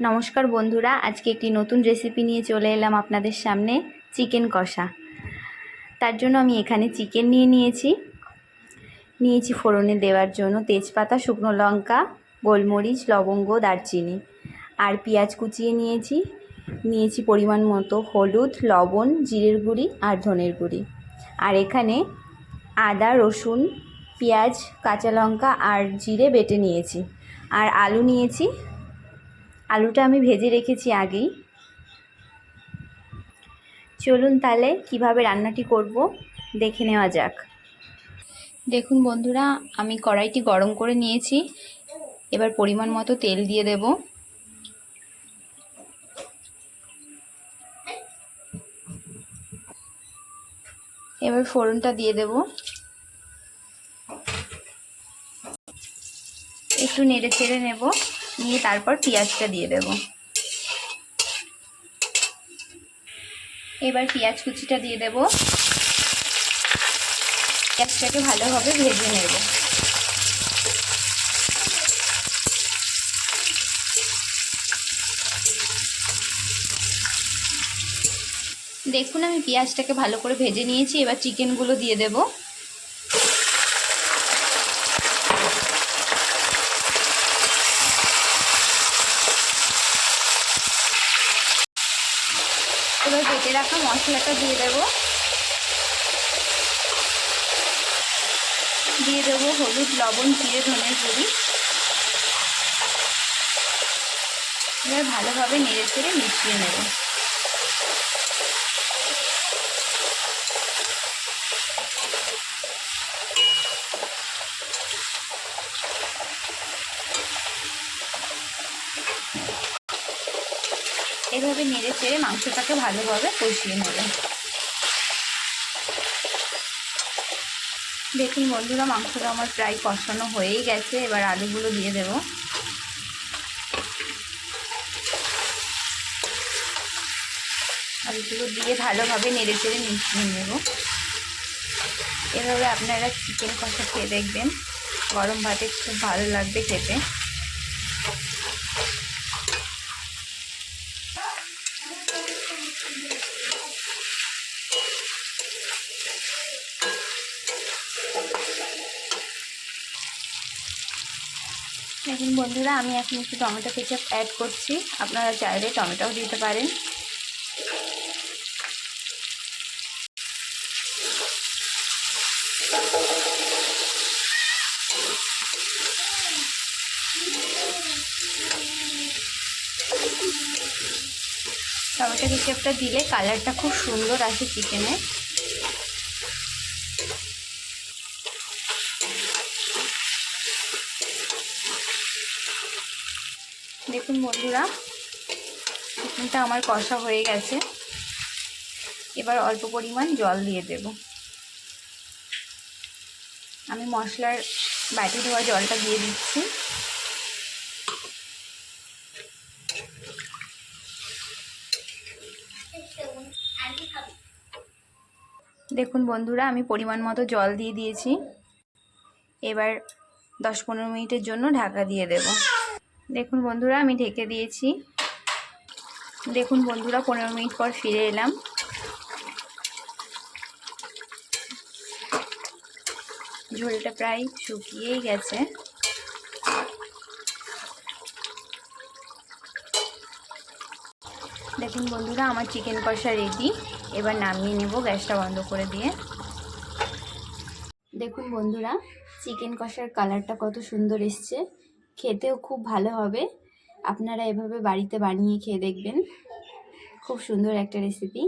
নমস্কার বন্ধুরা, আজকে একটি নতুন রেসিপি নিয়ে চলে এলাম আপনাদের সামনে, চিকেন কষা। তার জন্য আমি এখানে চিকেন নিয়েছি ফোড়নে দেওয়ার জন্য তেজপাতা, শুকনো লঙ্কা, গোলমরিচ, লবঙ্গ, দারচিনি আর পেঁয়াজ কুচিয়ে নিয়েছি পরিমাণ মতো হলুদ, লবণ, জিরের গুঁড়ি আর ধনের গুঁড়ি। আর এখানে আদা, রসুন, পেঁয়াজ, কাঁচা লঙ্কা আর জিরে বেটে নিয়েছি। আর আলু নিয়েছি, আলুটা আমি ভেজে রেখেছি আগেই। চলুন তাহলে কিভাবে রান্নাটি করব দেখে নেওয়া যাক। দেখুন বন্ধুরা, আমি কড়াইটি গরম করে নিয়েছি। এবার পরিমাণ মতো তেল দিয়ে দেব। এবার ফোড়নটা দিয়ে দেব। একটু নেড়ে চেড়ে নেব, নিয়ে তারপর পেঁয়াজটা দিয়ে দেব। এবার পেঁয়াজ কুচিটা দিয়ে দেব। পেঁয়াজটাকে ভালোভাবে ভেজে নেব। দেখুন আমি পেঁয়াজটাকে ভালো করে ভেজে নিয়েছি। এবার চিকেনগুলো দিয়ে দেব। এবার বেটে রাখা মশলাটা দিয়ে দেব। দিয়ে দেবো হলুদ, লবণ, জিরে, ধনের গুঁড়ি। এবার ভালোভাবে নেড়ে চেড়ে মিশিয়ে নেব। এভাবে নেড়ে চেড়ে মাংসটাকে ভালোভাবে কষিয়ে নেব। দেখুন বন্ধুরা, মাংসটা আমার প্রায় কষানো হয়েই গেছে। এবার আলুগুলো দিয়ে দেব। আলুগুলো দিয়ে ভালোভাবে নেড়ে চেড়ে মিশিয়ে নেব। এভাবে আপনারা চিকেন কষা খেয়ে দেখবেন, গরম ভাতে খুব ভালো লাগবে খেতে। দেখুন বন্ধুরা, আমি এখন একটু টমেটো কেচাপ অ্যাড করছি। আপনারা চাইলে টমেটোও দিতে পারেন। টমেটো কেচাপটা দিলে কালারটা খুব সুন্দর আসে চিকেনে। দেখুন বন্ধুরা, চিকেনটা আমার কষা হয়ে গেছে। এবার অল্প পরিমাণ জল দিয়ে দেব। আমি মশলার বাটি ধোয়া জলটা দিয়ে দিচ্ছি। দেখুন বন্ধুরা, আমি পরিমাণ মতো জল দিয়ে দিয়েছি। এবার 10-15 মিনিটের জন্য ঢাকা দিয়ে দেব। দেখুন বন্ধুরা, আমি ঢেকে দিয়েছি। দেখুন বন্ধুরা, 15 মিনিট পর ফিরে এলাম। ঝোলটা প্রায় শুকিয়েই গেছে। দেখুন বন্ধুরা, আমার চিকেন কষা রেডি। এবার নামিয়ে নেব গ্যাসটা বন্ধ করে দিয়ে। দেখুন বন্ধুরা, চিকেন কষার কালারটা কত সুন্দর এসছে। খেতেও খুব ভালো হবে। আপনারা এভাবে বাড়িতে বানিয়ে খেয়ে দেখবেন। খুব সুন্দর একটা রেসিপি।